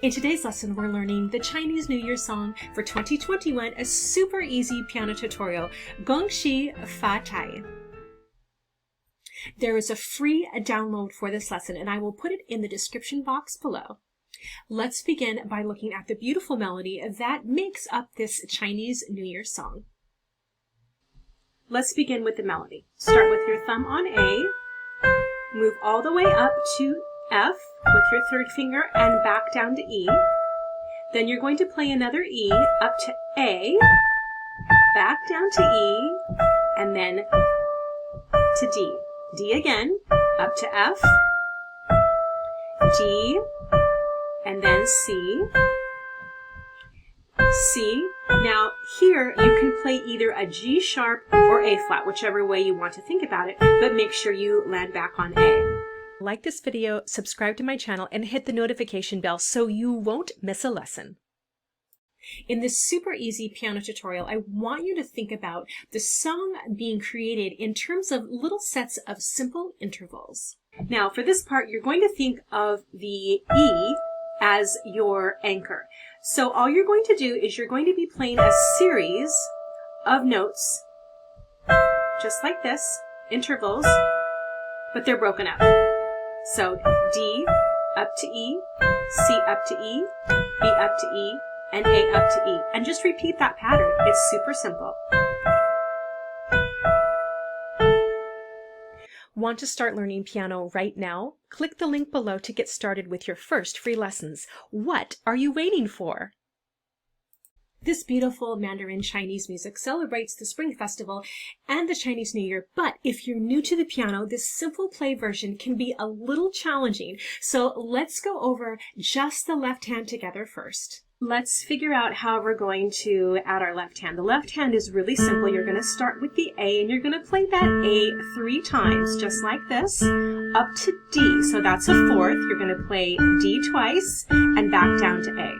In today's lesson, we're learning the Chinese New Year song for 2021, a super easy piano tutorial, Gong Xi Fa Cai. There is a free download for this lesson, and I will put it in the description box below. Let's begin by looking at the beautiful melody that makes up this Chinese New Year song. Let's begin with the melody. Start with your thumb on A, move all the way up to F with your third finger and back down to E. Then you're going to play another E up to A, back down to E, and then to D. D again, up to F, D, and then C, C. Now here you can play either a G sharp or A flat, whichever way you want to think about it, but make sure you land back on A. Like this video, subscribe to my channel, and hit the notification bell so you won't miss a lesson. In this super easy piano tutorial, I want you to think about the song being created in terms of little sets of simple intervals. Now, for this part, you're going to think of the E as your anchor. So all you're going to do is you're going to be playing a series of notes, just like this, intervals, but they're broken up. So D up to E, C up to E, B up to E, and A up to E. And just repeat that pattern. It's super simple. Want to start learning piano right now? Click the link below to get started with your first free lessons. What are you waiting for? This beautiful Mandarin Chinese music celebrates the Spring Festival and the Chinese New Year, but if you're new to the piano, this simple play version can be a little challenging. So let's go over just the left hand together first. Let's figure out how we're going to add our left hand. The left hand is really simple. You're going to start with the A, and you're going to play that A 3 times, just like this, up to D. So that's a fourth. You're going to play D twice and back down to A.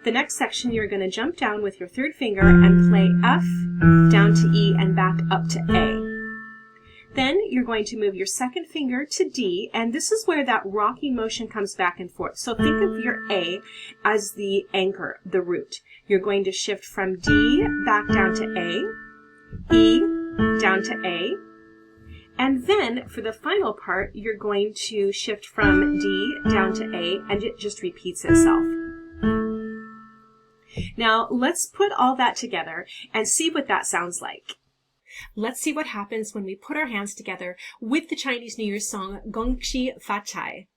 The next section, you're going to jump down with your third finger and play F down to E and back up to A. Then you're going to move your second finger to D, and this is where that rocking motion comes back and forth. So think of your A as the anchor, the root. You're going to shift from D back down to A, E down to A, and then for the final part, you're going to shift from D down to A, and it just repeats itself. Now let's put all that together and see what that sounds like. Let's see what happens when we put our hands together with the Chinese New Year song Gong Xi Fa Cai.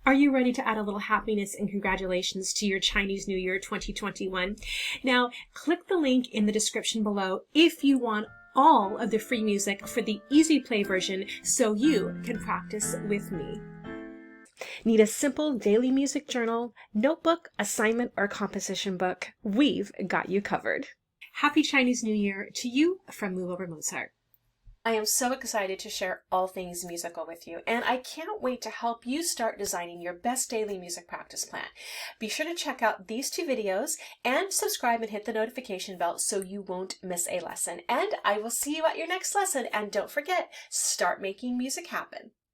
Are you ready to add a little happiness and congratulations to your Chinese New Year 2021? Now, click the link in the description below if you want all of the free music for the easy play version so you can practice with me. Need a simple daily music journal, notebook, assignment, or composition book? We've got you covered. Happy Chinese New Year to you from Move Over Mozart. I am so excited to share all things musical with you, and I can't wait to help you start designing your best daily music practice plan. Be sure to check out these 2 videos and subscribe and hit the notification bell so you won't miss a lesson. And I will see you at your next lesson. And don't forget, start making music happen.